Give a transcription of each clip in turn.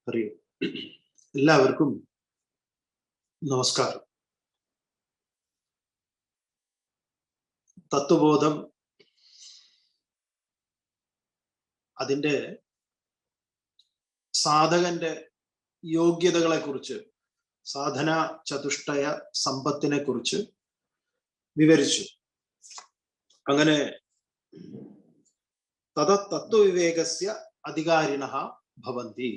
ഹരി എല്ലാവർക്കും നമസ്കാരം. തത്വബോധം അതിൻ്റെ സാധകന്റെ യോഗ്യതകളെ കുറിച്ച്, സാധന ചതുഷ്ടയ സമ്പത്തിനെ കുറിച്ച് വിവരിച്ചു. അങ്ങനെ തത്വവിവേകസ്യ അധികാരിണഃ ഭവന്തി.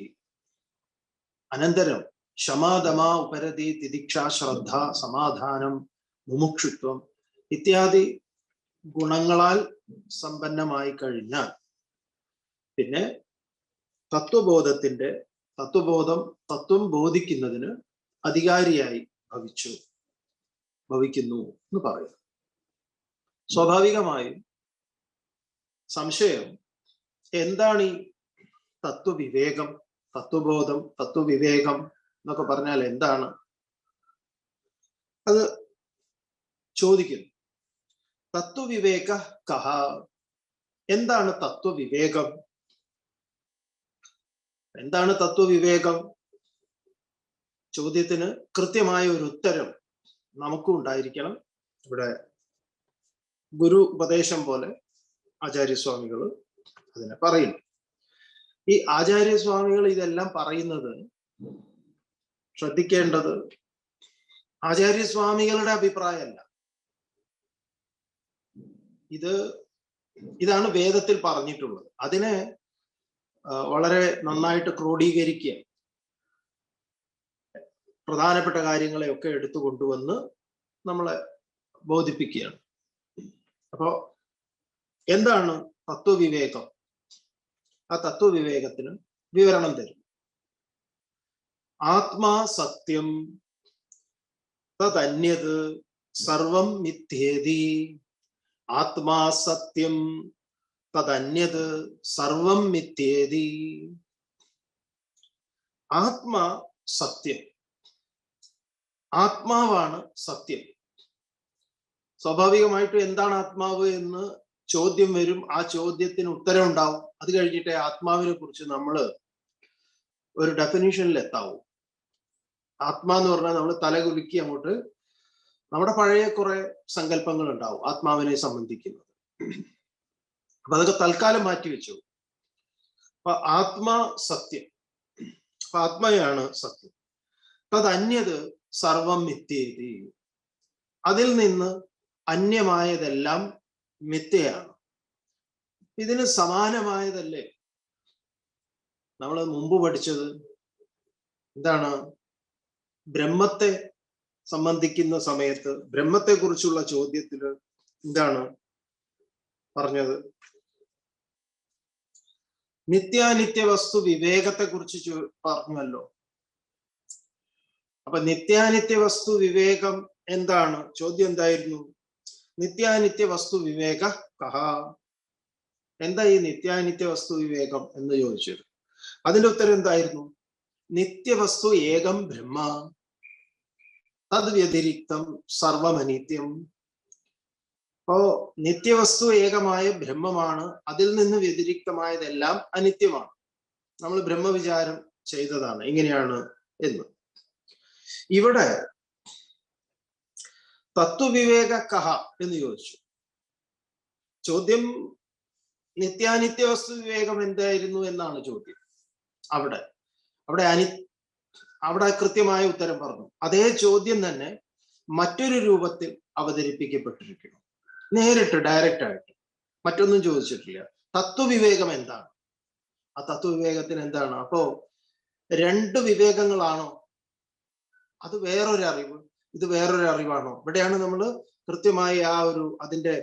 അനന്തരം ക്ഷമാദമ ഉപരതി തിദിക്ഷ ശ്രദ്ധ സമാധാനം മുമുക്ഷുത്വം ഇത്യാദി ഗുണങ്ങളാൽ സമ്പന്നമായി കഴിഞ്ഞാൽ പിന്നെ തത്വം ബോധിക്കുന്നതിന് അധികാരിയായി ഭവിക്കുന്നു എന്ന് പറയുന്നു. സ്വാഭാവികമായും സംശയം, എന്താണ് ഈ തത്വവിവേകം, തത്വബോധം, തത്വവിവേകം എന്നൊക്കെ പറഞ്ഞാൽ എന്താണ്? അത് ചോദിക്കുന്നു. തത്വവിവേക കഹ, എന്താണ് തത്വവിവേകം? എന്താണ് തത്വവിവേകം? ചോദ്യത്തിന് കൃത്യമായ ഒരു ഉത്തരം നമുക്കും ഉണ്ടായിരിക്കണം. ഇവിടെ ഗുരു ഉപദേശം പോലെ ആചാര്യസ്വാമികൾ അതിനെ പറയുന്നു. ഈ ആചാര്യസ്വാമികൾ ഇതെല്ലാം പറയുന്നത്, ശ്രദ്ധിക്കേണ്ടത്, ആചാര്യസ്വാമികളുടെ അഭിപ്രായമല്ല. ഇതാണ് വേദത്തിൽ പറഞ്ഞിട്ടുള്ളത്. അതിനെ വളരെ നന്നായിട്ട് ക്രോഡീകരിക്കുക, പ്രധാനപ്പെട്ട കാര്യങ്ങളെയൊക്കെ എടുത്തു കൊണ്ടുവന്ന് നമ്മളെ ബോധിപ്പിക്കുകയാണ്. അപ്പോ എന്താണ് തത്വവിവേകം? ആ തത്വവിവേകത്തിന് വിവരണം തരും. ആത്മാ സത്യം തദന്യത് സർവം മിഥ്യേതി. ആത്മാ സത്യം തദന്യത് സർവം മിഥ്യേതി. ആത്മാ സത്യം, ആത്മാവാണ് സത്യം. സ്വാഭാവികമായിട്ടും എന്താണ് ആത്മാവ് എന്ന് ചോദ്യം വരും. ആ ചോദ്യത്തിന് ഉത്തരം ഉണ്ടാവും. അത് കഴിഞ്ഞിട്ടേ ആത്മാവിനെ കുറിച്ച് നമ്മൾ ഒരു ഡെഫിനിഷനിൽ എത്താവും. ആത്മാ എന്ന് പറഞ്ഞാൽ നമ്മൾ തലകുലുക്കി അങ്ങോട്ട് നമ്മുടെ പഴയ കുറെ സങ്കല്പങ്ങൾ ഉണ്ടാവും ആത്മാവിനെ സംബന്ധിക്കുന്നത്. അപ്പൊ അതൊക്കെ തൽക്കാലം മാറ്റിവെച്ചു. അപ്പൊ ആത്മാ സത്യം, അപ്പൊ ആത്മയാണ് സത്യം. തദന്യത് സർവം മിഥ്യേതി. അതിൽ നിന്ന് അന്യമായതെല്ലാം മിഥ്യയാണ്. ഇതിന് സമാനമായതല്ലേ നമ്മൾ മുമ്പ് പഠിച്ചത്? എന്താണ്? ബ്രഹ്മത്തെ സംബന്ധിക്കുന്ന സമയത്ത് ബ്രഹ്മത്തെ കുറിച്ചുള്ള ചോദ്യത്തില് എന്താണ് പറഞ്ഞത്? നിത്യാനിത്യ വസ്തു വിവേകത്തെ കുറിച്ച് പറഞ്ഞല്ലോ. അപ്പൊ നിത്യാനിത്യ വസ്തു വിവേകം എന്താണ്? ചോദ്യം എന്തായിരുന്നു? നിത്യാനിത്യ വസ്തു വിവേക കഹ. എന്താ ഈ നിത്യാനിത്യ വസ്തു വിവേകം എന്ന് ചോദിച്ചത്? അതിന്റെ ഉത്തരം എന്തായിരുന്നു? നിത്യവസ്തു ഏകം ബ്രഹ്മ തദ് വ്യതിരിക്തം സർവമനിത്യം. അപ്പോ നിത്യവസ്തു ഏകമായ ബ്രഹ്മമാണ്, അതിൽ നിന്ന് വ്യതിരിക്തമായതെല്ലാം അനിത്യമാണ്. നമ്മൾ ബ്രഹ്മവിചാരം ചെയ്തതാണ് എങ്ങനെയാണ് എന്ന്. ഇവിടെ തത്വവിവേക കഹ എന്ന് ചോദിച്ചു. ചോദ്യം നിത്യാനിത്യ വസ്തു വിവേകം എന്തായിരുന്നു എന്നാണ് ചോദ്യം. അവിടെ കൃത്യമായ ഉത്തരം പറഞ്ഞു. അതേ ചോദ്യം തന്നെ മറ്റൊരു രൂപത്തിൽ അവതരിപ്പിക്കപ്പെട്ടിരിക്കുന്നു. നേരിട്ട് ഡയറക്റ്റ് ആയിട്ട്, മറ്റൊന്നും ചോദിച്ചിട്ടില്ല. തത്വവിവേകം എന്താണ്? ആ തത്വവിവേകത്തിന് എന്താണ്? അപ്പോ രണ്ട് വിവേകങ്ങളാണോ? അത് വേറൊരു അറിവ്, ഇത് വേറൊരു അറിവാണോ? ഇവിടെയാണ് നമ്മൾ കൃത്യമായി അതിന്റെ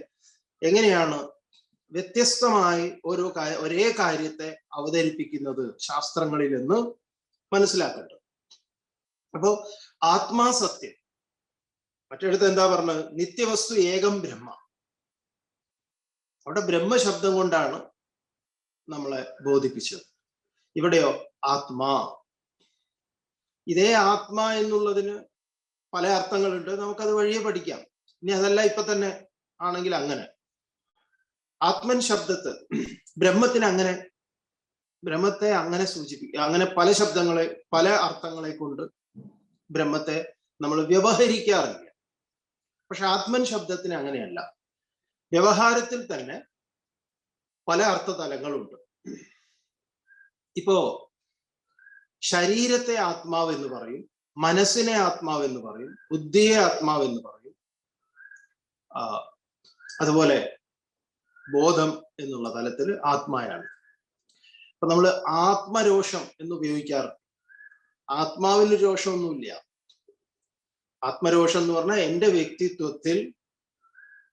എങ്ങനെയാണ് വ്യത്യസ്തമായി ഒരേ കാര്യത്തെ അവതരിപ്പിക്കുന്നത് ശാസ്ത്രങ്ങളിൽ എന്ന് മനസ്സിലാക്കേണ്ടത്. അപ്പോ ആത്മാ സത്യം. മറ്റിടത്ത് എന്താ പറഞ്ഞത്? നിത്യവസ്തു ഏകം ബ്രഹ്മ. അവിടെ ബ്രഹ്മശബ്ദം കൊണ്ടാണ് നമ്മളെ ബോധിപ്പിച്ചത്. ഇവിടെയോ ആത്മാ. ഇതേ ആത്മാ എന്നുള്ളതിന് പല അർത്ഥങ്ങളുണ്ട്. നമുക്കത് വഴിയെ പഠിക്കാം. ഇനി അതല്ല ഇപ്പൊ തന്നെ ആണെങ്കിൽ അങ്ങനെ ആത്മൻ ശബ്ദത്ത് ബ്രഹ്മത്തിന് അങ്ങനെ ബ്രഹ്മത്തെ അങ്ങനെ സൂചിപ്പിക്കുക, അങ്ങനെ പല ശബ്ദങ്ങളെ, പല അർത്ഥങ്ങളെ കൊണ്ട് ബ്രഹ്മത്തെ നമ്മൾ വ്യവഹരിക്കാറില്ല. പക്ഷെ ആത്മൻ ശബ്ദത്തിന് അങ്ങനെയല്ല. വ്യവഹാരത്തിൽ തന്നെ പല അർത്ഥതലങ്ങളുണ്ട്. ഇപ്പോ ശരീരത്തെ ആത്മാവ് എന്ന് പറയും, മനസ്സിനെ ആത്മാവ് എന്ന് പറയും, ബുദ്ധിയെ ആത്മാവ് എന്ന് പറയും, അതുപോലെ ബോധം എന്നുള്ള തലത്തിൽ ആത്മായാണ്. അപ്പൊ നമ്മൾ ആത്മരോഷം എന്ന് ഉപയോഗിക്കാറുണ്ട്. ആത്മാവിന് രോഷമൊന്നുമില്ല. ആത്മരോഷം എന്ന് പറഞ്ഞാൽ എൻ്റെ വ്യക്തിത്വത്തിൽ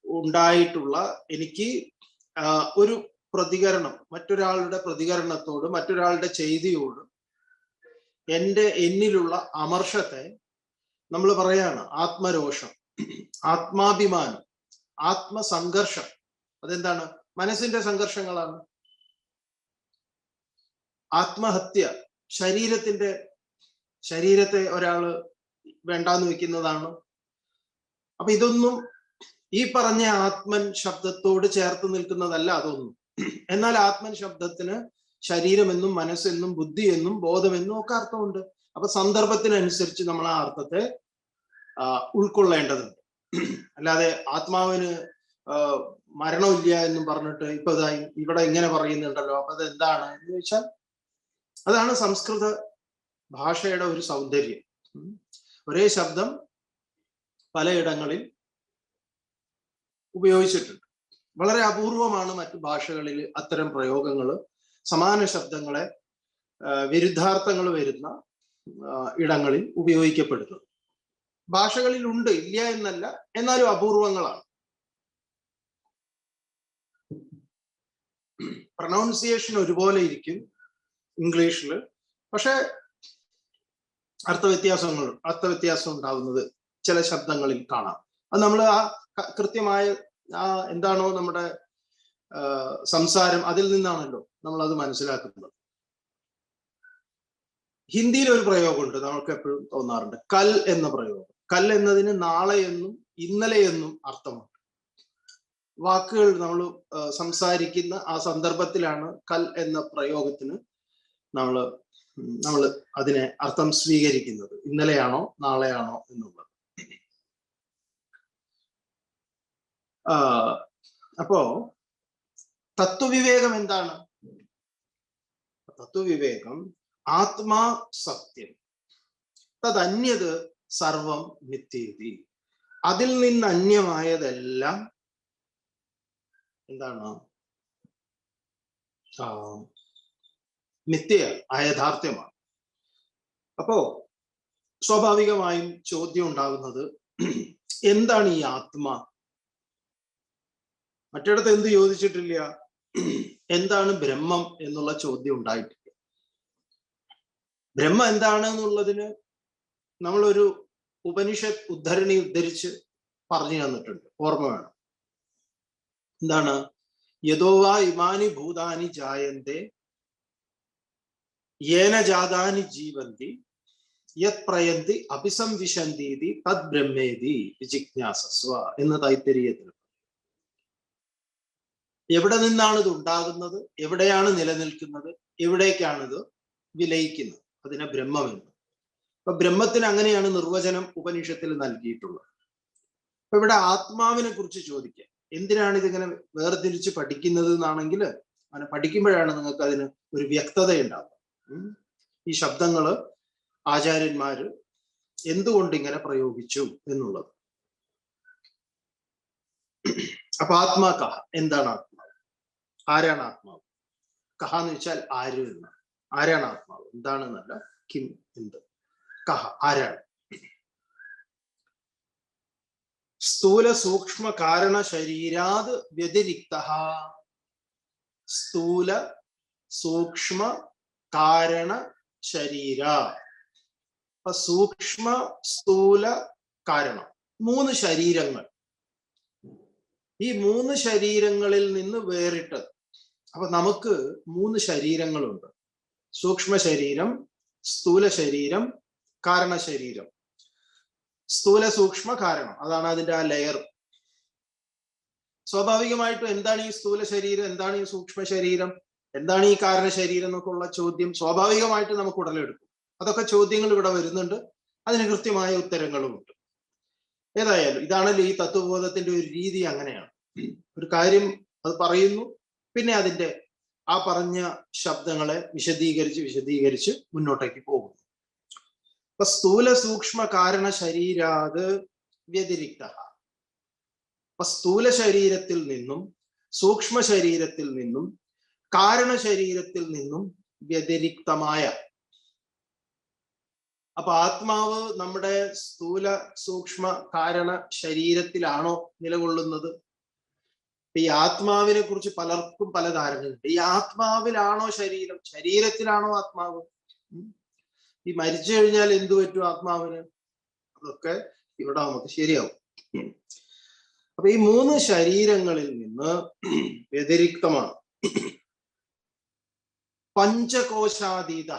ഉണ്ടായിട്ടുള്ള എനിക്ക് ഒരു പ്രതികരണം, മറ്റൊരാളുടെ പ്രതികരണത്തോട്, മറ്റൊരാളുടെ ചെയ്തിയോട് എന്നിലുള്ള അമർഷത്തെ നമ്മൾ പറയാണ് ആത്മരോഷം, ആത്മാഭിമാനം, ആത്മസംഘർഷം. അതെന്താണ്? മനസ്സിന്റെ സംഘർഷങ്ങളാണ്. ആത്മഹത്യ, ശരീരത്തെ ഒരാള് വേണ്ടാന്ന് വെക്കുന്നതാണ്. അപ്പൊ ഇതൊന്നും ഈ പറഞ്ഞ ആത്മൻ ശബ്ദത്തോട് ചേർത്ത് നിൽക്കുന്നതല്ല അതൊന്നും. എന്നാൽ ആത്മൻ ശബ്ദത്തിന് ശരീരമെന്നും മനസ്സെന്നും ബുദ്ധിയെന്നും ബോധമെന്നും ഒക്കെ അർത്ഥമുണ്ട്. അപ്പൊ സന്ദർഭത്തിനനുസരിച്ച് നമ്മൾ ആ അർത്ഥത്തെ ഉൾക്കൊള്ളേണ്ടതുണ്ട്. അല്ലാതെ ആത്മാവിന് മരണമില്ല എന്നും പറഞ്ഞിട്ട് ഇപ്പൊ ഇവിടെ ഇങ്ങനെ പറയുന്നുണ്ടല്ലോ, അപ്പൊ അത് എന്താണ് എന്ന് ചോദിച്ചാൽ അതാണ് സംസ്കൃത ഭാഷയുടെ ഒരു സൗന്ദര്യം. ഒരേ ശബ്ദം പലയിടങ്ങളിൽ ഉപയോഗിച്ചിട്ടുണ്ട്. വളരെ അപൂർവമാണ് മറ്റു ഭാഷകളിൽ അത്തരം പ്രയോഗങ്ങൾ, സമാന ശബ്ദങ്ങളെ വിരുദ്ധാർത്ഥങ്ങൾ വരുന്ന ഇടങ്ങളിൽ ഉപയോഗിക്കപ്പെടുന്നത്. ഭാഷകളിൽ ഉണ്ട്, ഇല്ല എന്നല്ല, എന്നാലും അപൂർവങ്ങളാണ്. പ്രൊനൗൺസിയേഷൻ ഒരുപോലെ ഇരിക്കും ഇംഗ്ലീഷിൽ, പക്ഷെ അർത്ഥവ്യത്യാസം ഉണ്ടാകുന്നത് ചില ശബ്ദങ്ങളിൽ കാണാം. അത് നമ്മൾ ആ കൃത്യമായ എന്താണോ നമ്മുടെ സംസാരം, അതിൽ നിന്നാണല്ലോ നമ്മൾ അത് മനസ്സിലാക്കുന്നത്. ഹിന്ദിയിൽ ഒരു പ്രയോഗമുണ്ട്, നമുക്ക് എപ്പോഴും തോന്നാറുണ്ട്, കൽ എന്ന പ്രയോഗം. കൽ എന്നതിന് നാളെ എന്നും ഇന്നലെ എന്നും അർത്ഥമുണ്ട്. വാക്കുകൾ നമ്മൾ സംസാരിക്കുന്ന ആ സന്ദർഭത്തിലാണ് കൽ എന്ന പ്രയോഗത്തിന് നമ്മൾ അതിനെ അർത്ഥം സ്വീകരിക്കുന്നത്, ഇന്നലെയാണോ നാളെയാണോ എന്നുള്ളത്. അപ്പോ തത്വവിവേകം എന്താണ്? തത്വവിവേകം ആത്മാ സത്യം തദന്യത് സർവം മിഥ്യേതി. അതിൽ നിന്ന് അന്യമായതെല്ലാം എന്താണ്? മിഥ്യയാണ്, അയഥാർത്ഥ്യമാണ്. അപ്പോ സ്വാഭാവികമായും ചോദ്യം ഉണ്ടാകുന്നത്, എന്താണ് ഈ ആത്മാ? മറ്റിടത്ത് എന്ത് ചോദിച്ചിട്ടില്ല, എന്താണ് ബ്രഹ്മം എന്നുള്ള ചോദ്യം ഉണ്ടായിട്ടില്ല. ബ്രഹ്മം എന്താണ് എന്നുള്ളതിന് നമ്മളൊരു ഉപനിഷത്ത് ഉദ്ധരണി ഉദ്ധരിച്ച് പറഞ്ഞു തന്നിട്ടുണ്ട്, ഓർമ്മ വേണം. എന്താണ്? യഥോവാ ഇമാനി ഭൂതാനി ജായന്തെ യേന ജാതാനി ജീവന്തി യത് പ്രയന്തി അഭിസംവിശന്തി തദ് ബ്രഹ്മേതി വിജിജ്ഞാസസ്വ എന്ന് തൈത്തരീയത്തിൽ. എവിടെ നിന്നാണ് ഇത് ഉണ്ടാകുന്നത്, എവിടെയാണ് നിലനിൽക്കുന്നത്, എവിടേക്കാണ് ഇത് വിലയിക്കുന്നത്, അതിനെ ബ്രഹ്മമെന്ന്. അപ്പൊ ബ്രഹ്മത്തിന് അങ്ങനെയാണ് നിർവചനം ഉപനിഷത്തിൽ നൽകിയിട്ടുള്ളത്. അപ്പൊ ഇവിടെ ആത്മാവിനെ കുറിച്ച് ചോദിക്കുക, എന്തിനാണ് ഇതിങ്ങനെ വേർതിരിച്ച് പഠിക്കുന്നത് എന്നാണെങ്കിൽ, അങ്ങനെ പഠിക്കുമ്പോഴാണ് നിങ്ങൾക്ക് അതിന് ഒരു വ്യക്തത ഉണ്ടാവുക. ഈ ശബ്ദങ്ങള് ആചാര്യന്മാര് എന്തുകൊണ്ട് ഇങ്ങനെ പ്രയോഗിച്ചു എന്നുള്ളത്. അപ്പൊ ആത്മാ കഹ, എന്താണ് ആത്മാവ്? ആരാണ് ആത്മാവ്? കഹ എന്ന് വെച്ചാൽ ആര് എന്നാണ്. ആരാണ് ആത്മാവ്? എന്താണെന്നല്ല, കിം, എന്ത്. കഹ, ആരാണ്? സ്ഥൂല സൂക്ഷ്മ കാരണ ശരീരാത് വ്യതിരിക്ത. സ്ഥൂല സൂക്ഷ്മ കാരണ ശരീര. അപ്പൊ സൂക്ഷ്മ സ്ഥൂല കാരണം, 3 ശരീരങ്ങൾ. ഈ 3 ശരീരങ്ങളിൽ നിന്ന് വേറിട്ടത്. അപ്പൊ നമുക്ക് 3 ശരീരങ്ങളുണ്ട്: സൂക്ഷ്മ ശരീരം, സ്ഥൂല ശരീരം, കാരണ ശരീരം. സ്ഥൂല സൂക്ഷ്മ കാരണം, അതാണ് അതിന്റെ ആ ലെയർ. സ്വാഭാവികമായിട്ടും എന്താണ് ഈ സ്ഥൂല ശരീരം, എന്താണ് ഈ സൂക്ഷ്മ ശരീരം? എന്താണ് ഈ കാരണ ശരീരം എന്നൊക്കെയുള്ള ചോദ്യം സ്വാഭാവികമായിട്ട് നമുക്ക് ഉടലെടുക്കും. അതൊക്കെ ചോദ്യങ്ങൾ ഇവിടെ വരുന്നുണ്ട്, അതിന് കൃത്യമായ ഉത്തരങ്ങളുമുണ്ട്. ഏതായാലും ഇതാണല്ലോ ഈ തത്വബോധത്തിന്റെ ഒരു രീതി. അങ്ങനെയാണ്, ഒരു കാര്യം അത് പറയുന്നു, പിന്നെ അതിന്റെ ആ പറഞ്ഞ ശബ്ദങ്ങളെ വിശദീകരിച്ച് മുന്നോട്ടേക്ക് പോകുന്നു. അപ്പൊ സ്ഥൂല സൂക്ഷ്മ കാരണ ശരീരാത് വ്യതിരിക്ത. അപ്പൊ സ്ഥൂല ശരീരത്തിൽ നിന്നും സൂക്ഷ്മ ശരീരത്തിൽ നിന്നും കാരണ ശരീരത്തിൽ നിന്നും വ്യതിരിക്തമായ. അപ്പൊ ആത്മാവ് നമ്മുടെ സ്ഥൂല സൂക്ഷ്മ കാരണ ശരീരത്തിലാണോ നിലകൊള്ളുന്നത്? ഈ ആത്മാവിനെ കുറിച്ച് പലർക്കും പല ധാരണയുണ്ട്. ഈ ആത്മാവിലാണോ ശരീരം, ശരീരത്തിലാണോ ആത്മാവ്? ഈ മരിച്ചു കഴിഞ്ഞാൽ എന്തു പറ്റും ആത്മാവിന്? അതൊക്കെ ഇവിടെ നമുക്ക് ശരിയാവും. അപ്പൊ ഈ 3 ശരീരങ്ങളിൽ നിന്ന് വ്യതിരിക്തമാണ്. പഞ്ചകോശാതീത,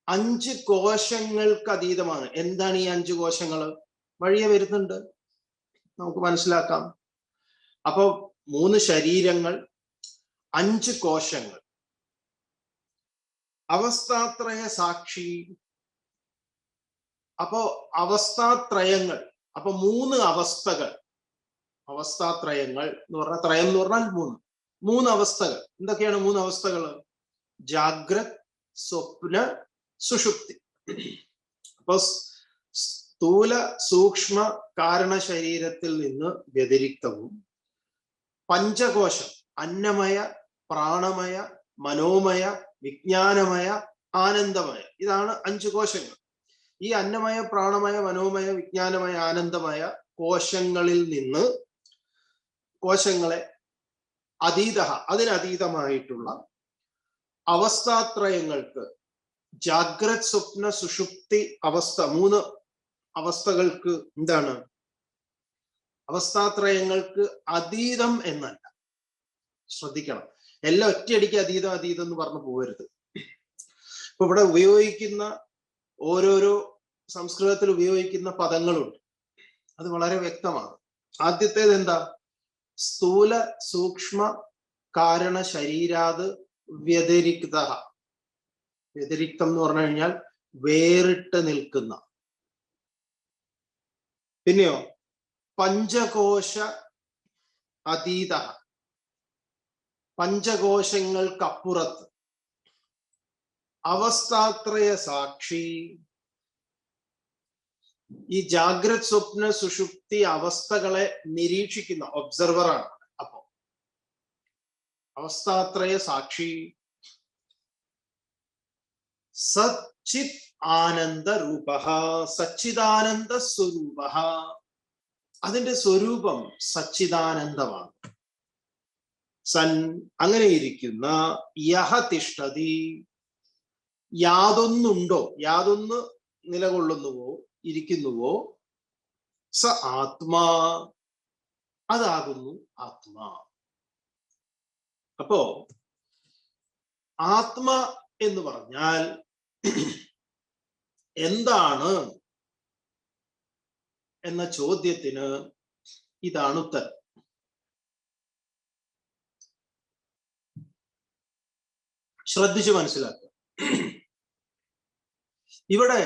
5 കോശങ്ങൾക്ക് അതീതമാണ്. എന്താണ് ഈ 5 കോശങ്ങൾ? വഴിയെ വരുന്നുണ്ട്, നമുക്ക് മനസ്സിലാക്കാം. അപ്പൊ 3 ശരീരങ്ങൾ, 5 കോശങ്ങൾ, അവസ്ഥാത്രയ സാക്ഷി. അപ്പോ അവസ്ഥാത്രയങ്ങൾ, അപ്പൊ 3 അവസ്ഥകൾ. അവസ്ഥാത്രയങ്ങൾ എന്ന് പറഞ്ഞാൽ, ത്രയം എന്ന് പറഞ്ഞാൽ 3 അവസ്ഥകൾ. എന്തൊക്കെയാണ് 3 അവസ്ഥകൾ? ജാഗ്രത്, സ്വപ്ന, സുഷുപ്തി. അപ്പൊ സ്ഥൂല സൂക്ഷ്മ കാരണ ശരീരത്തിൽ നിന്ന് വ്യതിരിക്തവും പഞ്ചകോശം, അന്നമയ, പ്രാണമയ, മനോമയ, വിജ്ഞാനമയ, ആനന്ദമയ, ഇതാണ് 5 കോശങ്ങൾ. ഈ അന്നമയ, പ്രാണമയ, മനോമയ, വിജ്ഞാനമയ, ആനന്ദമയ കോശങ്ങളിൽ നിന്ന് കോശങ്ങളെ അതീത, അതിനതീതമായിട്ടുള്ള അവസ്ഥാത്രയങ്ങൾക്ക്, ജാഗ്രത്, സ്വപ്ന, സുഷുപ്തി അവസ്ഥ, 3 അവസ്ഥകൾക്ക് എന്താണ്? അവസ്ഥാത്രയങ്ങൾക്ക് അതീതം എന്നല്ല, ശ്രദ്ധിക്കണം. എല്ലാം ഒറ്റയടിക്ക് അതീതം എന്ന് പറഞ്ഞു പോകരുത്. ഇപ്പൊ ഇവിടെ ഉപയോഗിക്കുന്ന ഓരോരോ സംസ്കൃതത്തിൽ ഉപയോഗിക്കുന്ന പദങ്ങളുണ്ട്, അത് വളരെ വ്യക്തമാണ്. ആദ്യത്തേത് എന്താ? സ്ഥൂല സൂക്ഷ്മ കാരണ ശരീരാത് വ്യതിരിക്ത. വ്യതിരിക്തം എന്ന് പറഞ്ഞു കഴിഞ്ഞാൽ വേറിട്ട് നിൽക്കുന്ന. പിന്നെയോ പഞ്ചകോശ അതീത, പഞ്ചകോശങ്ങൾക്കപ്പുറത്ത്. അവസ്ഥാത്രയ സാക്ഷി, ഈ ജാഗ്രത്, സ്വപ്ന, സുഷുപ്തി അവസ്ഥകളെ നിരീക്ഷിക്കുന്ന ഒബ്സർവറാണ്. അപ്പോ അവസ്ഥാത്രയ സാക്ഷി. സച്ചിത് ആനന്ദ രൂപ, സച്ചിദാനന്ദ സ്വരൂപ. അതിന്റെ സ്വരൂപം സച്ചിദാനന്ദമാണ്. സൻ, അങ്ങനെ ഇരിക്കുന്ന, യഹ തിഷ്ഠതി, യാതൊന്നുണ്ടോ, യാതൊന്ന് നിലകൊള്ളുന്നുവോ, ഇരിക്കുന്നുവോ, സ ആത്മാ, അതാകുന്നു ആത്മാ. അപ്പോ ആത്മ എന്ന് പറഞ്ഞാൽ എന്താണ് എന്ന ചോദ്യത്തിന് ഇതാണ് ഉത്തരം. ശ്രദ്ധിച്ചു മനസ്സിലാക്കുക. ഇവിടെ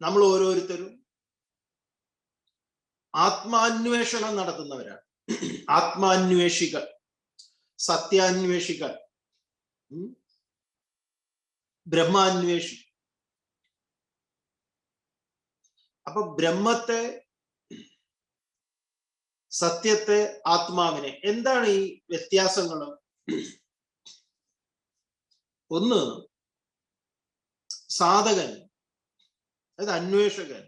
നമ്മൾ ഓരോരുത്തരും ആത്മാന്വേഷണം നടത്തുന്നവരാണ്. ആത്മാന്വേഷികൾ, സത്യാന്വേഷികൾ, ബ്രഹ്മാന്വേഷി. അപ്പൊ ബ്രഹ്മത്തെ, സത്യത്തെ, ആത്മാവിനെ, എന്താണ് ഈ വ്യത്യാസങ്ങൾ? ഒന്ന്, സാധകൻ, അതായത് അന്വേഷകൻ,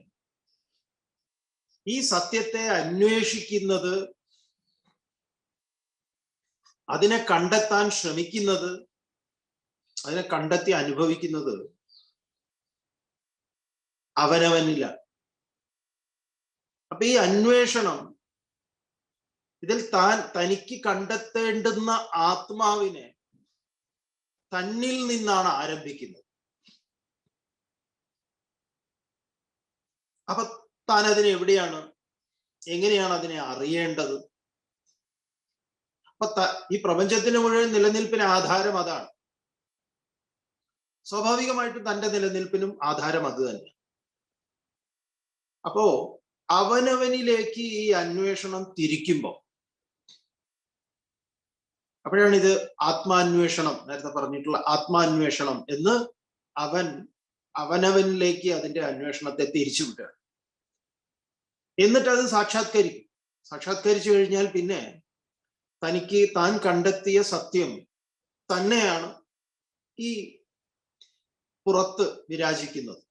ഈ സത്യത്തെ അന്വേഷിക്കുന്നത്, അതിനെ കണ്ടെത്താൻ ശ്രമിക്കുന്നത്, അതിനെ കണ്ടെത്തി അനുഭവിക്കുന്നത് അവനവനില്ല. അപ്പൊ ഈ അന്വേഷണം, ഇതിൽ തനിക്ക് കണ്ടെത്തേണ്ടുന്ന ആത്മാവിനെ തന്നിൽ നിന്നാണ് ആരംഭിക്കുന്നത്. അപ്പൊ താൻ അതിനെ എവിടെയാണ്, എങ്ങനെയാണ് അതിനെ അറിയേണ്ടത്? അപ്പൊ ഈ പ്രപഞ്ചത്തിന് മുഴുവൻ നിലനിൽപ്പിന് ആധാരം അതാണ്. സ്വാഭാവികമായിട്ടും തന്റെ നിലനിൽപ്പിനും ആധാരം അത് തന്നെ. അപ്പോ അവനവനിലേക്ക് ഈ അന്വേഷണം തിരിക്കുമ്പോൾ, അപ്പോഴാണ് ഇത് ആത്മാന്വേഷണം, നേരത്തെ പറഞ്ഞിട്ടുള്ള ആത്മാന്വേഷണം എന്ന് അവനവനിലേക്ക് അതിന്റെ അന്വേഷണത്തെ തിരിച്ചുവിടുക. എന്നിട്ട് അത് സാക്ഷാത്കരിച്ചു കഴിഞ്ഞാൽ പിന്നെ തനിക്ക് താൻ കണ്ടെത്തിയ സത്യം തന്നെയാണ് ഈ പുറത്ത് വിരാജിക്കുന്നത്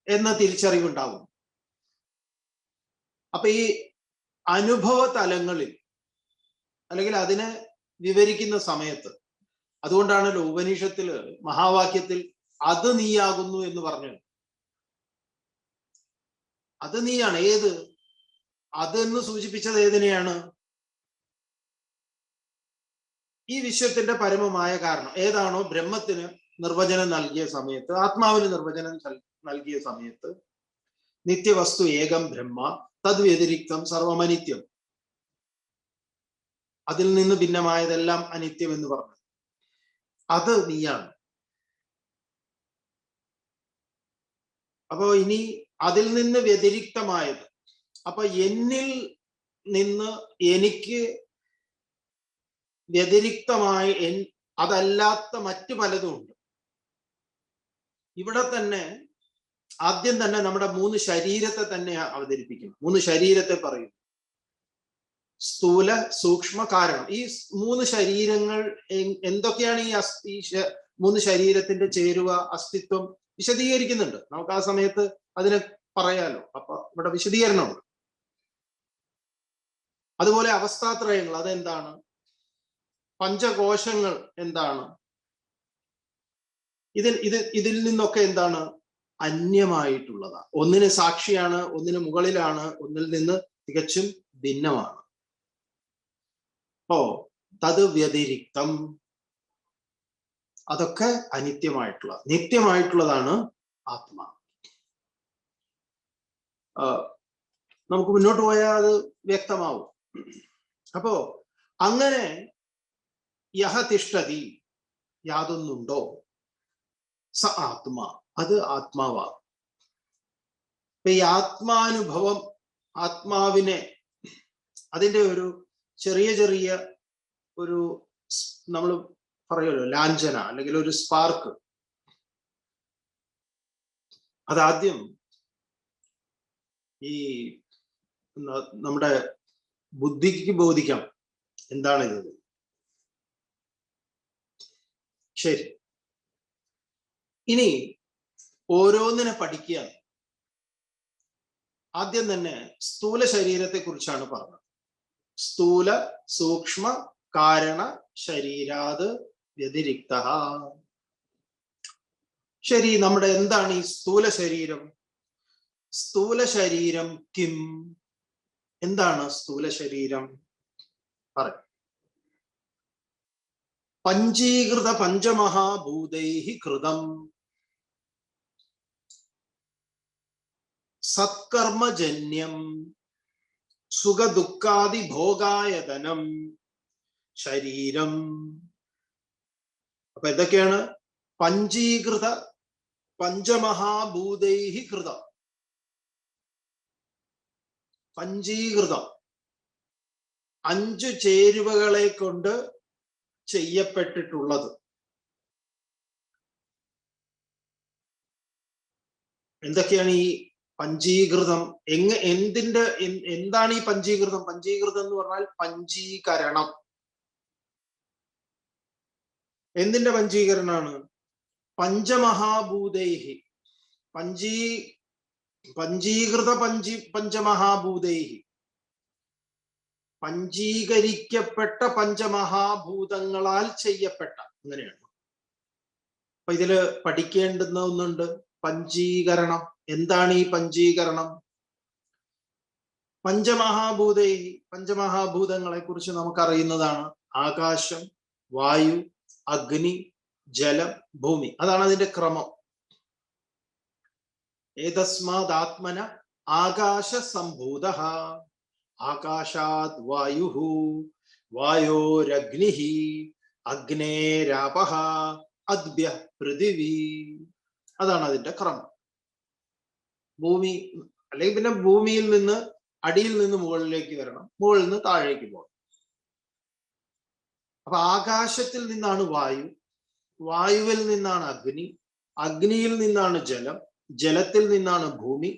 എന്ന തിരിച്ചറിവുണ്ടാവും. അപ്പൊ ഈ അനുഭവ തലങ്ങളിൽ അല്ലെങ്കിൽ അതിനെ വിവരിക്കുന്ന സമയത്ത്, അതുകൊണ്ടാണല്ലോ ഉപനിഷത്തില് മഹാവാക്യത്തിൽ അത് നീയാകുന്നു എന്ന് പറഞ്ഞു. അത് നീയാണ്. ഏത് അതെന്ന് സൂചിപ്പിച്ചത് ഏതിനെയാണ്? ഈ വിശ്വത്തിന്റെ പരമമായ കാരണം ഏതാണോ ബ്രഹ്മത്തിന് നിർവചനം നൽകിയ സമയത്ത്, ആത്മാവിന് നിർവചനം നൽകിയ സമയത്ത്, നിത്യവസ്തു ഏകം ബ്രഹ്മ തദ് വ്യതിരിക്തം സർവമനിത്യം, അതിൽ നിന്ന് ഭിന്നമായതെല്ലാം അനിത്യം എന്ന് പറഞ്ഞു. അത് നീയാണ്. അപ്പോ ഇനി അതിൽ നിന്ന് വ്യതിരിക്തമായത്, അപ്പൊ എന്നിൽ നിന്ന് എനിക്ക് വ്യതിരിക്തമായി അതല്ലാത്ത മറ്റു പലതും ഉണ്ട്. ഇവിടെ തന്നെ ആദ്യം തന്നെ നമ്മുടെ 3 ശരീരത്തെ തന്നെ അവതരിപ്പിക്കുന്നു. 3 ശരീരത്തെ പറയും: സ്ഥൂല, സൂക്ഷ്മ, കാരണം. ഈ 3 ശരീരങ്ങൾ എന്തൊക്കെയാണ്? ഈ 3 ശരീരത്തിന്റെ ചേരുവ, അസ്തിത്വം വിശദീകരിക്കുന്നുണ്ട്. നമുക്ക് ആ സമയത്ത് അതിനെ പറയാലോ. അപ്പൊ ഇവിടെ വിശദീകരണമുണ്ട്. അതുപോലെ അവസ്ഥാത്രയങ്ങൾ, അതെന്താണ്? പഞ്ചകോശങ്ങൾ എന്താണ്? ഇതിൽ നിന്നൊക്കെ എന്താണ്? അന്യമായിട്ടുള്ളതാണ്. ഒന്നിന് സാക്ഷിയാണ്, ഒന്നിന് മുകളിലാണ്, ഒന്നിൽ നിന്ന് തികച്ചും ഭിന്നമാണ്. തത് വ്യതിരിക്തം, അതൊക്കെ അനിത്യമായിട്ടുള്ള, നിത്യമായിട്ടുള്ളതാണ് ആത്മാ. നമുക്ക് മുന്നോട്ട് പോയാൽ അത് വ്യക്തമാവും. അപ്പോ അങ്ങനെ യഹ തിഷ്ഠതി, യാതൊന്നുണ്ടോ, സ ആത്മാ, അത് ആത്മാവാകും. അപ്പൊ ഈ ആത്മാനുഭവം, ആത്മാവിനെ, അതിന്റെ ഒരു ചെറിയ ഒരു, നമ്മൾ പറയുമല്ലോ, ലാഞ്ചന അല്ലെങ്കിൽ ഒരു സ്പാർക്ക്, അതാദ്യം ഈ നമ്മുടെ ബുദ്ധിക്ക് ബോധിക്കാം എന്താണ് ഇത്. ശരി, ഇനി ഓരോന്നിനെ പഠിക്കുക. ആദ്യം തന്നെ സ്ഥൂല ശരീരത്തെ കുറിച്ചാണ് പറഞ്ഞത്. സ്ഥൂല, സൂക്ഷ്മ, കാരണ ശരീരാത് വ്യതിരിക്ത. ശരി, നമ്മുടെ എന്താണ് ഈ സ്ഥൂല ശരീരം? സ്ഥൂല ശരീരം കിം? എന്താണ് സ്ഥൂല ശരീരം? പറ. പഞ്ചീകൃത പഞ്ചമഹാഭൂതൈഹി കൃതം സത്കർമ്മജന്യം സുഖദുഃഖാദി ഭോഗായതനം ശരീരം. അപ്പൊ എന്തൊക്കെയാണ്? പഞ്ചീകൃത പഞ്ചമഹാഭൂതൈഹി കൃതം. പഞ്ചീകൃതം, 5 ചേരുവകളെ കൊണ്ട് ചെയ്യപ്പെട്ടിട്ടുള്ളത്. എന്തൊക്കെയാണ് ഈ പഞ്ചീകൃതം? എന്താണ് ഈ പഞ്ചീകൃതം? പഞ്ചീകൃതം എന്ന് പറഞ്ഞാൽ പഞ്ചീകരണം. എന്തിന്റെ പഞ്ചീകരണമാണ്? പഞ്ചമഹാഭൂതൈഹി, പഞ്ചീകൃത പഞ്ചമഹാഭൂതൈഹി, പഞ്ചീകരിക്കപ്പെട്ട പഞ്ചമഹാഭൂതങ്ങളാൽ ചെയ്യപ്പെട്ട. അങ്ങനെയാണ്. അപ്പൊ ഇതില് പഠിക്കേണ്ടുന്ന ഒന്നുണ്ട്, പഞ്ചീകരണം. എന്താണ് ഈ പഞ്ചീകരണം? പഞ്ചമഹാഭൂതൈഹി, പഞ്ചമഹാഭൂതങ്ങളെ കുറിച്ച് നമുക്കറിയുന്നതാണ്. ആകാശം, വായു, അഗ്നി, ജലം, ഭൂമി. അതാണ് അതിന്റെ ക്രമം. ഏതസ്മാദ് ആത്മന ആകാശ സംഭൂത, ആകാശാത് വായുഹു വായോരഗ്നിഹി അഗ്നേരാപഹ അദ്ഭ്യ പൃഥിവി. അതാണ് അതിന്റെ ക്രമം. ഭൂമി അല്ലെങ്കിൽ പിന്നെ ഭൂമിയിൽ നിന്ന് അടിയിൽ നിന്ന് മുകളിലേക്ക് വരണം, മുകളിൽ നിന്ന് താഴേക്ക് പോകണം. അപ്പൊ ആകാശത്തിൽ നിന്നാണ് വായു, വായുവിൽ നിന്നാണ് അഗ്നി, അഗ്നിയിൽ നിന്നാണ് ജലം, ജലത്തിൽ നിന്നാണ് ഭൂമി,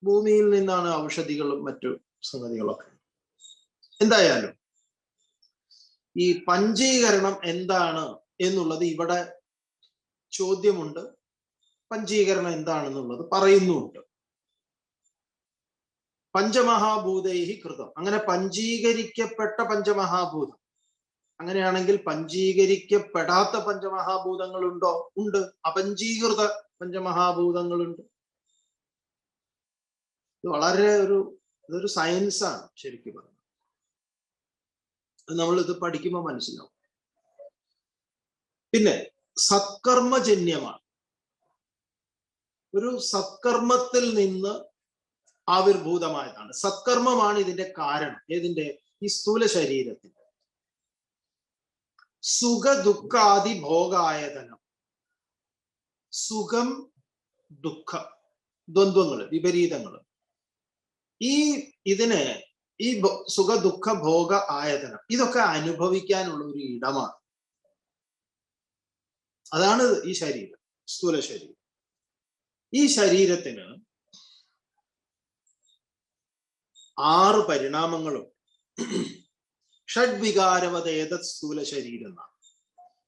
ഭൂമിയിൽ നിന്നാണ് ഔഷധികളും മറ്റു സംഗതികളൊക്കെ. എന്തായാലും ഈ പഞ്ചീകരണം എന്താണ് എന്നുള്ളത് ഇവിടെ ചോദ്യമുണ്ട്, പഞ്ചീകരണം എന്താണെന്നുള്ളത് പറയുന്നുമുണ്ട്. പഞ്ചമഹാഭൂതൈഹി കൃതം, അങ്ങനെ പഞ്ചീകരിക്കപ്പെട്ട പഞ്ചമഹാഭൂതം. അങ്ങനെയാണെങ്കിൽ പഞ്ചീകരിക്കപ്പെടാത്ത പഞ്ചമഹാഭൂതങ്ങളുണ്ടോ? ഉണ്ട്. അപഞ്ചീകൃത പഞ്ചമഹാഭൂതങ്ങളുണ്ട്. ഇത് വളരെ ഇതൊരു സയൻസാണ് ശരിക്കും പറഞ്ഞത്. നമ്മൾ ഇത് പഠിക്കുമ്പോൾ മനസ്സിലാവും. പിന്നെ സത്കർമ്മജന്യമാണ്. ഒരു സത്കർമ്മത്തിൽ നിന്ന് ആവിർഭൂതമായതാണ്. സത്കർമ്മമാണ് ഇതിന്റെ കാരണം. ഏതിന്റെ? ഈ സ്ഥൂല ശരീരത്തിന്റെ. സുഖ ദുഃഖാദി ഭോഗായതനം. സുഖം ദുഃഖം, ദ്വന്ദ്വങ്ങള്, വിപരീതങ്ങള്, ഇതിന് ഈ സുഖ ദുഃഖ ഭോഗ ആയതനം ഇതൊക്കെ അനുഭവിക്കാനുള്ള ഒരു ഇടമാണ്. അതാണ് ഈ ശരീരം, സ്ഥൂല ശരീരം. ഈ ശരീരത്തിന് 6 പരിണാമങ്ങളും ഷഡ്വികാരവതേത സ്ഥൂല ശരീരം എന്നാണ്.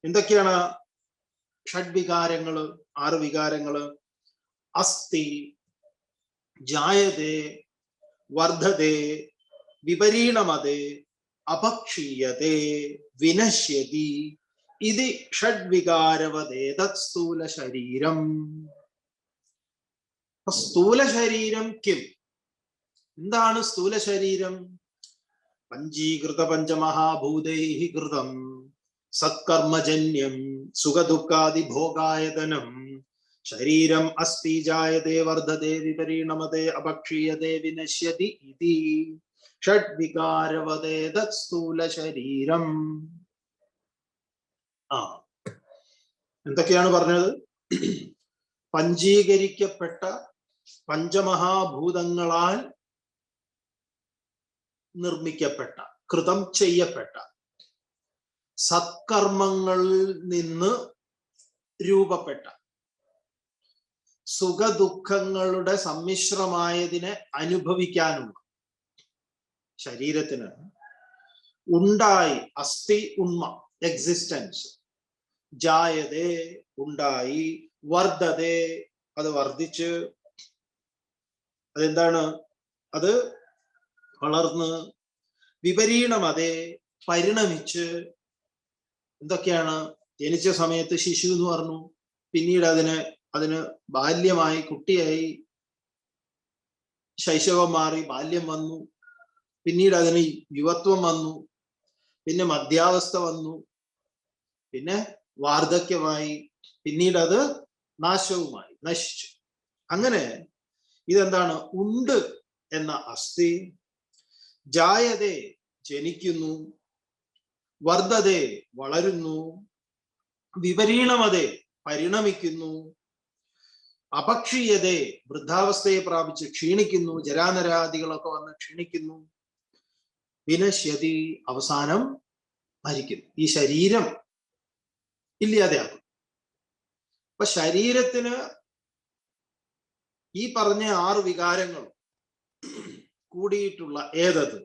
എന്തൊക്കെയാണ് ഷഡ്വികാരങ്ങള്? 6 വികാരങ്ങള്. അസ്ഥി, ജായതേ, വർദ്ധതേ, വിപരീണമതേ, അപക്ഷീയതേ, വിനശ്യതി. ഇത് ഷഡ്വികാരവതേത സ്ഥൂല ശരീരം. സ്ഥൂല ശരീരം കിം? എന്താണ് സ്ഥൂല ശരീരം? പഞ്ചീകൃത പഞ്ചമഹാഭൂതൈഹി കൃതം സത്കർമ്മജന്യം സുഖദുഃഖാദി ഭോഗായതനം ശരീരം അസ്തി ജായതേ വർദ്ധതേ വിപരീണമതേ അപക്ഷീയതേ വിനശ്യതി ഇതി ഷഡ്വികാരവതേത സ്ഥൂല ശരീരം. എന്തൊക്കെയാണ് പറഞ്ഞത്? പഞ്ചീകരിക്കപ്പെട്ട പഞ്ചമഹാഭൂതങ്ങളാൽ നിർമ്മിക്കപ്പെട്ട, കൃതം ചെയ്യപ്പെട്ട, സത്കർമ്മങ്ങളിൽ നിന്ന് രൂപപ്പെട്ട, സുഖദുഃഖങ്ങളുടെ സമ്മിശ്രമായതിനെ അനുഭവിക്കാനുള്ള ശരീരത്തിന് ഉണ്ടായി. അസ്ഥി ഉണ്മ, എക്സിസ്റ്റൻസ്. ജായതേ ഉണ്ടായി, വർദ്ധതേ അത് വർദ്ധിച്ച്, അതെന്താണ്? അത് വളർന്ന്, വിപരീണമതേ പരിണമിച്ച്. എന്തൊക്കെയാണ്? ജനിച്ച സമയത്ത് ശിശു എന്ന് പറഞ്ഞു, പിന്നീട് അതിന് ബാല്യമായി, കുട്ടിയായി, ശൈശവം മാറി ബാല്യം വന്നു, പിന്നീട് അതിന് യുവത്വം വന്നു, പിന്നെ മധ്യാവസ്ഥ വന്നു, പിന്നെ വാർദ്ധക്യമായി, പിന്നീട് അത് നാശവുമായി, നശിച്ചു. അങ്ങനെ ഇതെന്താണ്? ഉണ്ട് എന്ന അസ്ഥി, ജായതേ ജനിക്കുന്നു, വർദ്ധതേ വളരുന്നു, വിപരീണമതേ പരിണമിക്കുന്നു, അപക്ഷീയതേ വൃദ്ധാവസ്ഥയെ പ്രാപിച്ച് ക്ഷീണിക്കുന്നു, ജരാനരാദികളൊക്കെ വന്ന് ക്ഷീണിക്കുന്നു, വിനശ്യതി അവസാനം മരിക്കുന്നു. ഈ ശരീരം ഇല്ലാതെയാകും. അപ്പൊ ശരീരത്തിന് ഈ പറഞ്ഞ 6 വികാരങ്ങൾ കൂടിയിട്ടുള്ള ഏതത്?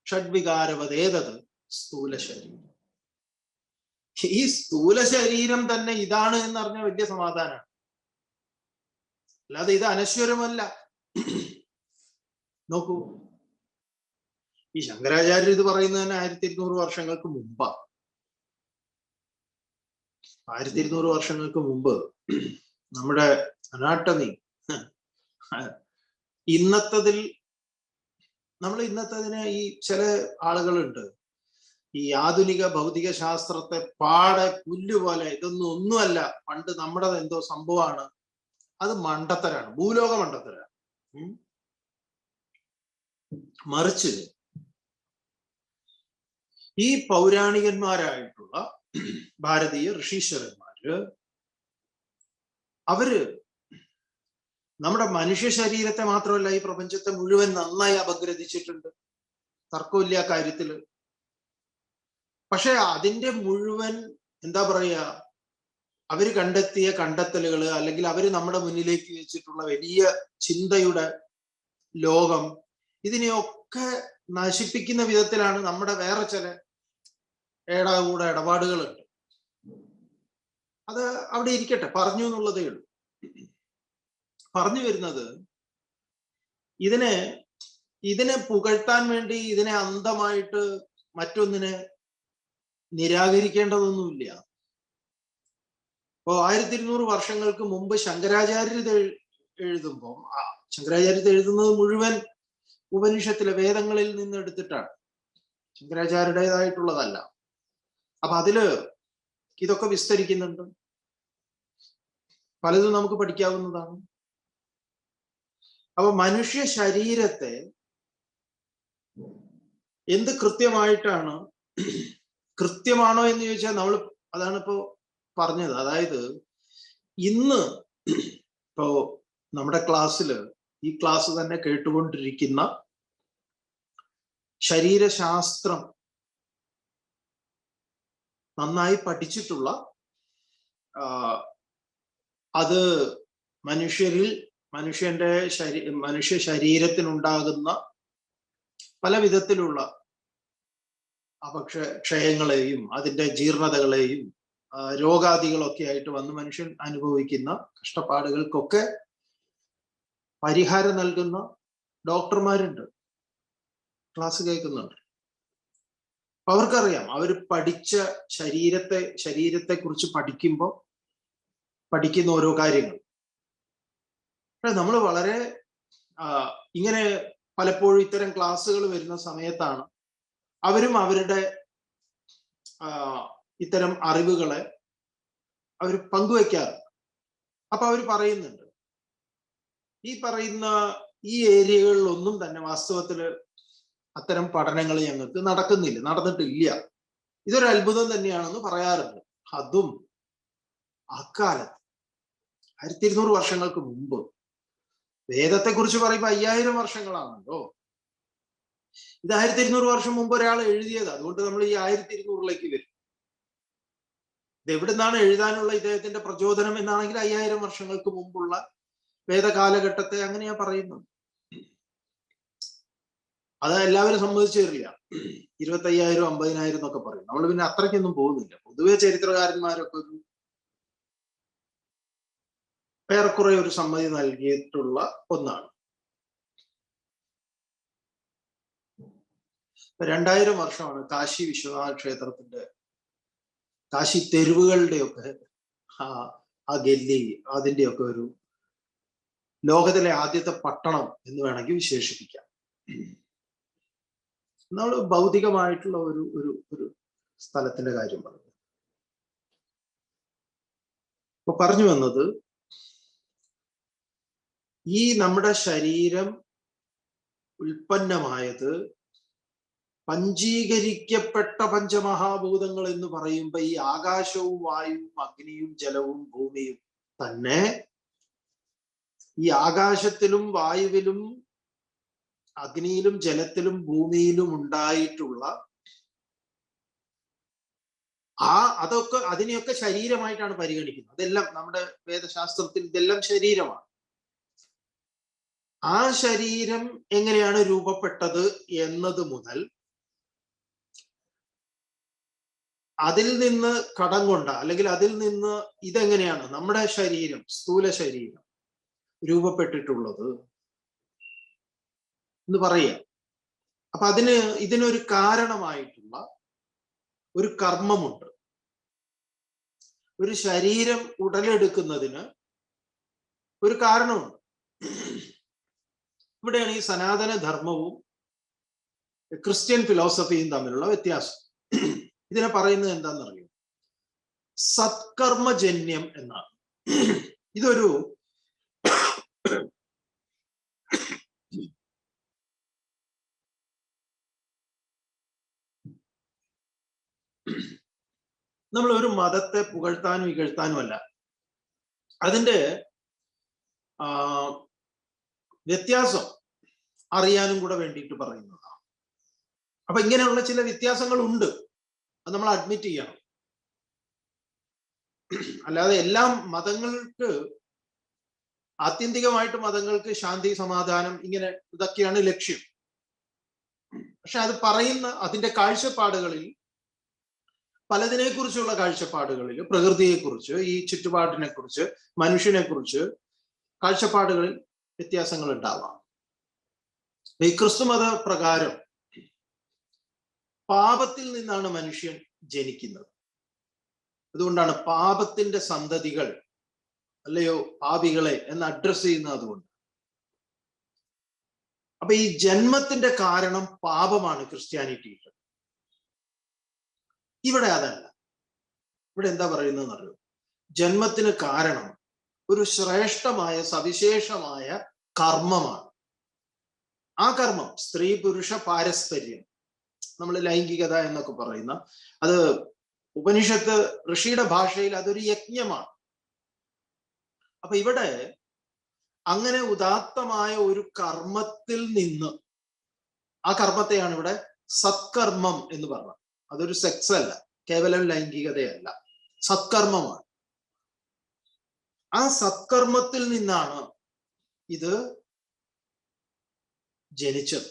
ഷഡ്വികാരവതേതത് സ്ഥൂല ശരീരം. ഈ സ്ഥൂല ശരീരം തന്നെ ഇതാണ് എന്നറിഞ്ഞ വലിയ സമാധാനമാണ്. അല്ലാതെ ഇത് അനശ്വരമല്ല. നോക്കൂ, ഈ ശങ്കരാചാര്യർ ഇത് പറയുന്നത് തന്നെ 1200 വർഷങ്ങൾക്ക് മുമ്പാണ്. 1200 വർഷങ്ങൾക്ക് മുമ്പ് നമ്മുടെ അനാട്ടമി ഇന്നത്തതിന് ഈ ചില ആളുകളുണ്ട് ഈ ആധുനിക ഭൗതിക ശാസ്ത്രത്തെ പാടെ പുല്ലുപോലെ ഒന്നുമല്ല, പണ്ട് നമ്മുടെ എന്തോ സംഭവമാണ്, അത് മണ്ടത്തരാണ്, ഭൂലോക മണ്ടത്തരാണ്. മറിച്ച് ഈ പൗരാണികന്മാരായിട്ടുള്ള ഭാരതീയ ഋഷീശ്വരന്മാര് അവര് നമ്മുടെ മനുഷ്യ ശരീരത്തെ മാത്രമല്ല ഈ പ്രപഞ്ചത്തെ മുഴുവൻ നന്നായി അപഗ്രഥിച്ചിട്ടുണ്ട്, തർക്കമില്ല കാര്യത്തില്. പക്ഷെ അതിന്റെ മുഴുവൻ എന്താ പറയാ, അവര് കണ്ടെത്തിയ കണ്ടെത്തലുകൾ അല്ലെങ്കിൽ അവര് നമ്മുടെ മുന്നിലേക്ക് വെച്ചിട്ടുള്ള വലിയ ചിന്തയുടെ ലോകം, ഇതിനെയൊക്കെ നശിപ്പിക്കുന്ന വിധത്തിലാണ് നമ്മുടെ വേറെ ചില ഏടാകൂടെ ഇടപാടുകളുണ്ട്. അത് അവിടെ ഇരിക്കട്ടെ, പറഞ്ഞു എന്നുള്ളതേ ഉള്ളൂ. പറഞ്ഞു വരുന്നത് ഇതിനെ പുകഴ്ത്താൻ വേണ്ടി ഇതിനെ അന്ധമായിട്ട് മറ്റൊന്നിനെ നിരാകരിക്കേണ്ടതൊന്നുമില്ല. ഇപ്പോ 1200 വർഷങ്ങൾക്ക് മുമ്പ് ശങ്കരാചാര്യർ എഴുതുമ്പോൾ ശങ്കരാചാര്യർ എഴുതുന്നത് മുഴുവൻ ഉപനിഷത്തിലെ വേദങ്ങളിൽ നിന്ന് എടുത്തിട്ടാണ്, ശങ്കരാചാര്യരുടേതായിട്ടുള്ളതല്ല. അപ്പൊ അതില് ഇതൊക്കെ വിസ്തരിക്കുന്നുണ്ട്, പലതും നമുക്ക് പഠിക്കാവുന്നതാണ്. അപ്പൊ മനുഷ്യ ശരീരത്തെ എന്ത് കൃത്യമായിട്ടാണ്, കൃത്യമാണോ എന്ന് ചോദിച്ചാൽ നമ്മൾ അതാണ് ഇപ്പോ പറഞ്ഞത്. അതായത് ഇന്ന് ഇപ്പോ നമ്മുടെ ക്ലാസ്സില് ഈ ക്ലാസ് തന്നെ കേട്ടുകൊണ്ടിരിക്കുന്ന ശരീരശാസ്ത്രം നന്നായി പഠിച്ചിട്ടുള്ള, അത് മനുഷ്യ ശരീരത്തിനുണ്ടാകുന്ന പല വിധത്തിലുള്ള ക്ഷയങ്ങളെയും അതിന്റെ ജീർണതകളെയും രോഗാദികളൊക്കെ ആയിട്ട് വന്ന് മനുഷ്യൻ അനുഭവിക്കുന്ന കഷ്ടപ്പാടുകൾക്കൊക്കെ പരിഹാരം നൽകുന്ന ഡോക്ടർമാരുണ്ട്, ക്ലാസ് കേൾക്കുന്നുണ്ട്. അവർക്കറിയാം, അവർ പഠിച്ച ശരീരത്തെ കുറിച്ച് പഠിക്കുമ്പോൾ പഠിക്കുന്ന ഓരോ കാര്യങ്ങൾ. നമ്മൾ വളരെ ഇങ്ങനെ പലപ്പോഴും ഇത്തരം ക്ലാസ്സുകൾ വരുന്ന സമയത്താണ് അവരും അവരുടെ ഇത്തരം അറിവുകളെ അവർ പങ്കുവെക്കാറുണ്ട്. അപ്പൊ അവർ പറയുന്നുണ്ട്, ഈ പറയുന്ന ഈ ഏരിയകളിലൊന്നും തന്നെ വാസ്തവത്തിൽ അത്തരം പഠനങ്ങൾ ഞങ്ങൾക്ക് നടന്നിട്ടില്ല. ഇതൊരു അത്ഭുതം തന്നെയാണെന്ന് പറയാറുണ്ട്. അതും അക്കാലത്ത് 1200 വർഷങ്ങൾക്ക് മുമ്പ്. വേദത്തെ കുറിച്ച് പറയുമ്പോൾ 5000 വർഷങ്ങളാണല്ലോ. ഇത് 1200 വർഷം മുമ്പ് ഒരാൾ എഴുതിയത്. അതുകൊണ്ട് നമ്മൾ ഈ 1200ലേക്ക് വരും. ഇത് എവിടുന്നാണ് എഴുതാനുള്ള ഇദ്ദേഹത്തിന്റെ പ്രചോദനം എന്നാണെങ്കിൽ 5000 വർഷങ്ങൾക്ക് മുമ്പുള്ള വേദകാലഘട്ടത്തെ അങ്ങനെയാ പറയുന്നത്. അത് എല്ലാവരും സമ്മതിച്ചു തരില്ല. 25,000 50,000 എന്നൊക്കെ പറയും. നമ്മൾ പിന്നെ അത്രയ്ക്കൊന്നും പോകുന്നില്ല. പൊതുവെ ചരിത്രകാരന്മാരൊക്കെ ഒരു ഏറെക്കുറെ ഒരു സമ്മതി നൽകിയിട്ടുള്ള ഒന്നാണ്. 2000 വർഷമാണ് കാശി വിശ്വനാഥ ക്ഷേത്രത്തിന്റെ, കാശി തെരുവുകളുടെയൊക്കെ ആ ഗല്ലി, അതിന്റെയൊക്കെ ഒരു ലോകത്തിലെ ആദ്യത്തെ പട്ടണം എന്ന് വേണമെങ്കിൽ വിശേഷിപ്പിക്കാം. നമ്മൾ ഭൗതികമായിട്ടുള്ള ഒരു സ്ഥലത്തിന്റെ കാര്യം പറഞ്ഞു. അപ്പൊ പറഞ്ഞു വന്നത്, ഈ നമ്മുടെ ശരീരം ഉൽപ്പന്നമായത് പഞ്ചീകരിക്കപ്പെട്ട പഞ്ചമഹാഭൂതങ്ങൾ എന്ന് പറയുമ്പോൾ ഈ ആകാശവും വായുവും അഗ്നിയും ജലവും ഭൂമിയും തന്നെ, ഈ ആകാശത്തിലും വായുവിലും അഗ്നിയിലും ജലത്തിലും ഭൂമിയിലും ഉണ്ടായിട്ടുള്ള അതിനെയൊക്കെ ശരീരമായിട്ടാണ് പരിഗണിക്കുന്നത്. അതെല്ലാം നമ്മുടെ വേദശാസ്ത്രത്തിൽ ഇതെല്ലാം ശരീരമാണ്. ആ ശരീരം എങ്ങനെയാണ് രൂപപ്പെട്ടത് എന്നത് മുതൽ അതിൽ നിന്ന് കടം കൊണ്ട, അല്ലെങ്കിൽ അതിൽ നിന്ന് ഇതെങ്ങനെയാണ് നമ്മുടെ ശരീരം, സ്ഥൂല ശരീരം രൂപപ്പെട്ടിട്ടുള്ളത് എന്ന് പറയുക. അപ്പൊ ഇതിനൊരു കാരണമായിട്ടുള്ള ഒരു കർമ്മമുണ്ട്. ഒരു ശരീരം ഉടലെടുക്കുന്നതിന് ഒരു കാരണമുണ്ട്. ഇവിടെയാണ് ഈ സനാതന ധർമ്മവും ക്രിസ്ത്യൻ ഫിലോസഫിയും തമ്മിലുള്ള വ്യത്യാസം. ഇതിനെ പറയുന്നത് എന്താണെന്നറിയോ? സത്കർമ്മജന്യം എന്നാണ്. ഇതൊരു നമ്മൾ ഒരു മതത്തെ പുകഴ്ത്താനും ഇകഴ്ത്താനും അല്ല, അതിന്റെ വ്യത്യാസം അറിയാനും കൂടെ വേണ്ടിയിട്ട് പറയുന്നതാണ്. അപ്പൊ ഇങ്ങനെയുള്ള ചില വ്യത്യാസങ്ങൾ ഉണ്ട്, അത് നമ്മൾ അഡ്മിറ്റ് ചെയ്യണം. അല്ലാതെ എല്ലാം മതങ്ങൾക്ക്, ആത്യന്തികമായിട്ട് മതങ്ങൾക്ക് ശാന്തി, സമാധാനം, ഇങ്ങനെ ഇതൊക്കെയാണ് ലക്ഷ്യം. പക്ഷെ അത് പറയുന്ന അതിന്റെ കാഴ്ചപ്പാടുകളിൽ, പലതിനെ കുറിച്ചുള്ള കാഴ്ചപ്പാടുകളിൽ, പ്രകൃതിയെക്കുറിച്ച്, ഈ ചുറ്റുപാടിനെ കുറിച്ച്, മനുഷ്യനെ കുറിച്ച് കാഴ്ചപ്പാടുകളിൽ വ്യത്യാസങ്ങൾ ഉണ്ടാവാം. ഈ ക്രിസ്തുമത പ്രകാരം പാപത്തിൽ നിന്നാണ് മനുഷ്യൻ ജനിക്കുന്നത്. അതുകൊണ്ടാണ് പാപത്തിന്റെ സന്തതികൾ, അല്ലയോ പാപികളെ എന്ന് അഡ്രസ് ചെയ്യുന്നത്. അതുകൊണ്ട് അപ്പൊ ഈ ജന്മത്തിന്റെ കാരണം പാപമാണ് ക്രിസ്ത്യാനിറ്റിയിൽ. ഇവിടെ അതല്ല. ഇവിടെ എന്താ പറയുന്നതെന്ന് അറിയോ? ജന്മത്തിന് കാരണം ഒരു ശ്രേഷ്ഠമായ സവിശേഷമായ കർമ്മമാണ്. ആ കർമ്മം സ്ത്രീ പുരുഷ പാരസ്പര്യം, നമ്മൾ ലൈംഗികത എന്നൊക്കെ പറയുന്ന, അത് ഉപനിഷത്ത് ഋഷിയുടെ ഭാഷയിൽ അതൊരു യജ്ഞമാണ്. അപ്പൊ ഇവിടെ അങ്ങനെ ഉദാത്തമായ ഒരു കർമ്മത്തിൽ നിന്ന്, ആ കർമ്മത്തെയാണ് ഇവിടെ സത്കർമ്മം എന്ന് പറഞ്ഞത്. അതൊരു സെക്സ് അല്ല, കേവലം ലൈംഗികതയല്ല, സത്കർമ്മമാണ്. ആ സത്കർമ്മത്തിൽ നിന്നാണ് ഇത് ജനിച്ചത്.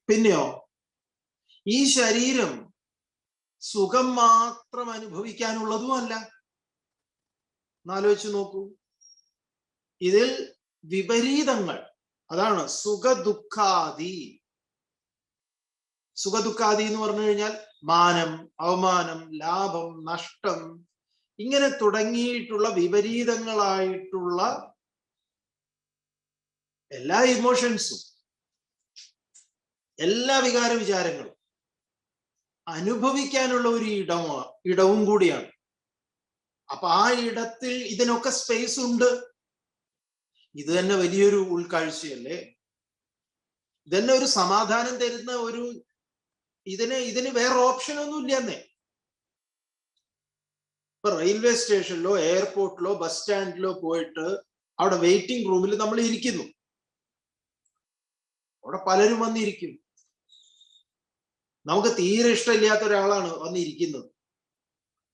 പിന്നെയോ ഈ ശരീരം സുഖം മാത്രം അനുഭവിക്കാനുള്ളതും അല്ല. എന്നാലോചിച്ച് നോക്കൂ, ഇതിൽ വിപരീതങ്ങൾ, അതാണ് സുഖദുഃഖാദി. സുഖദുഃഖാദി എന്ന് പറഞ്ഞു കഴിഞ്ഞാൽ മാനം, അവമാനം, ലാഭം, നഷ്ടം, ഇങ്ങനെ തുടങ്ങിയിട്ടുള്ള വിപരീതങ്ങളായിട്ടുള്ള എല്ലാ ഇമോഷൻസും, എല്ലാ വികാര വിചാരങ്ങളും അനുഭവിക്കാനുള്ള ഒരു ഇടവും കൂടിയാണ്. അപ്പൊ ആ ഇടത്തിൽ ഇതിനൊക്കെ സ്പേസ് ഉണ്ട്. ഇത് തന്നെ വലിയൊരു ഉൾക്കാഴ്ചയല്ലേ? ഇതന്നെ ഒരു സമാധാനം തരുന്ന ഒരു, ഇതിന് വേറെ ഓപ്ഷൻ ഒന്നും ഇല്ലെന്നേ. ഇപ്പൊ റെയിൽവേ സ്റ്റേഷനിലോ എയർപോർട്ടിലോ ബസ് സ്റ്റാൻഡിലോ പോയിട്ട് അവിടെ വെയിറ്റിംഗ് റൂമിൽ നമ്മൾ ഇരിക്കുന്നു. അവിടെ പലരും വന്നിരിക്കും. നമുക്ക് തീരെ ഇഷ്ടമില്ലാത്ത ഒരാളാണ് വന്നിരിക്കുന്നത്.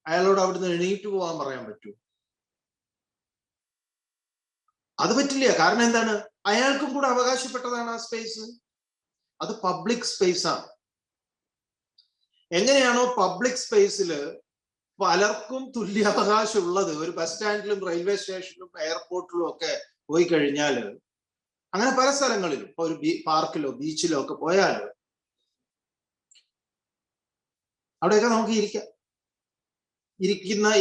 അയാളോട് അവിടുന്ന് എണീറ്റ് പോകാൻ പറയാൻ പറ്റൂ? അത് പറ്റില്ല. കാരണം എന്താണ്? അയാൾക്കും കൂടെ അവകാശപ്പെട്ടതാണ് ആ സ്പേസ്. അത് പബ്ലിക് സ്പേസ് ആണ്. എങ്ങനെയാണോ പബ്ലിക് സ്പേസിൽ പലർക്കും തുല്യാവകാശം ഉള്ളത്, ഒരു ബസ് സ്റ്റാൻഡിലും റെയിൽവേ സ്റ്റേഷനിലും എയർപോർട്ടിലും ഒക്കെ പോയി കഴിഞ്ഞാൽ, അങ്ങനെ പല സ്ഥലങ്ങളിലും, ഇപ്പൊ ഒരു പാർക്കിലോ ബീച്ചിലോ ഒക്കെ പോയാൽ അവിടെയൊക്കെ നമുക്ക്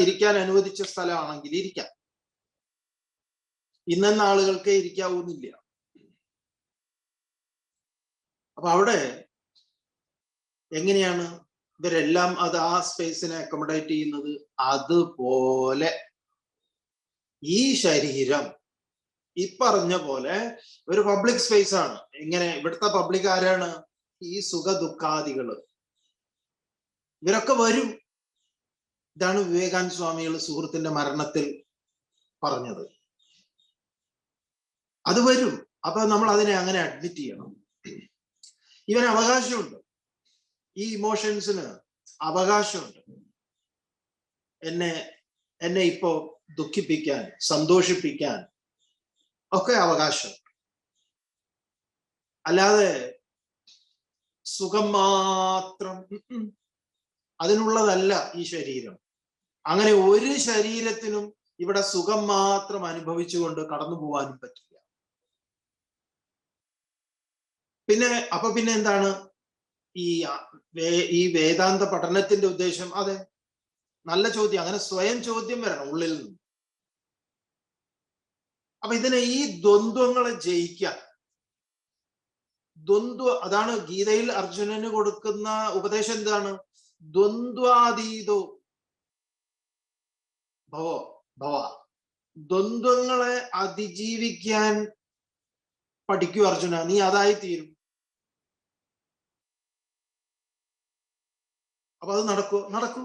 ഇരിക്കാൻ അനുവദിച്ച സ്ഥലമാണെങ്കിൽ ഇരിക്കാം. ഇന്നെന്ന ആളുകൾക്ക് ഇരിക്കാവുന്നില്ല. അപ്പൊ അവിടെ എങ്ങനെയാണ് ഇവരെല്ലാം അത് ആ സ്പേസിനെ അക്കോമഡേറ്റ് ചെയ്യുന്നത്? അതുപോലെ ഈ ശരീരം ഈ പറഞ്ഞ പോലെ ഒരു പബ്ലിക് സ്പേസ് ആണ്. എങ്ങനെ? ഇവിടുത്തെ പബ്ലിക് ആരാണ്? ഈ സുഖ ദുഃഖാദികള്, ഇവരൊക്കെ വരും. ഇതാണ് വിവേകാനന്ദ സ്വാമികൾ സുഹൃത്തിന്റെ മരണത്തിൽ പറഞ്ഞത്. അത് വരും. അപ്പൊ നമ്മൾ അതിനെ അങ്ങനെ അഡ്മിറ്റ് ചെയ്യണം. ഇവന് അവകാശമുണ്ട്, ഈ ഇമോഷൻസിന് അവകാശമുണ്ട്. എന്നെ ഇപ്പോ ദുഃഖിപ്പിക്കാൻ, സന്തോഷിപ്പിക്കാൻ ഒക്കെ അവകാശം. അല്ലാതെ സുഖം മാത്രം അതിനുള്ളതല്ല ഈ ശരീരം. അങ്ങനെ ഒരു ശരീരത്തിനും ഇവിടെ സുഖം മാത്രം അനുഭവിച്ചുകൊണ്ട് കടന്നു പോകാനും പറ്റില്ല. പിന്നെ എന്താണ് ഈ വേദാന്ത പഠനത്തിന്റെ ഉദ്ദേശം? അതെ, നല്ല ചോദ്യം. അങ്ങനെ സ്വയം ചോദ്യം വരണം ഉള്ളിൽ നിന്ന്. അപ്പൊ ഈ ദ്വന്ദ്വങ്ങളെ ജയിക്കാൻ, അതാണ് ഗീതയിൽ അർജുനന് കൊടുക്കുന്ന ഉപദേശം. എന്താണ്? ദ്വന്ദ്വാതീതോ ഭവ. ദ്വന്ദ്വങ്ങളെ അതിജീവിക്കാൻ പഠിക്കൂ അർജുന, നീ അതായി തീരും. അപ്പൊ അത് നടക്കൂ.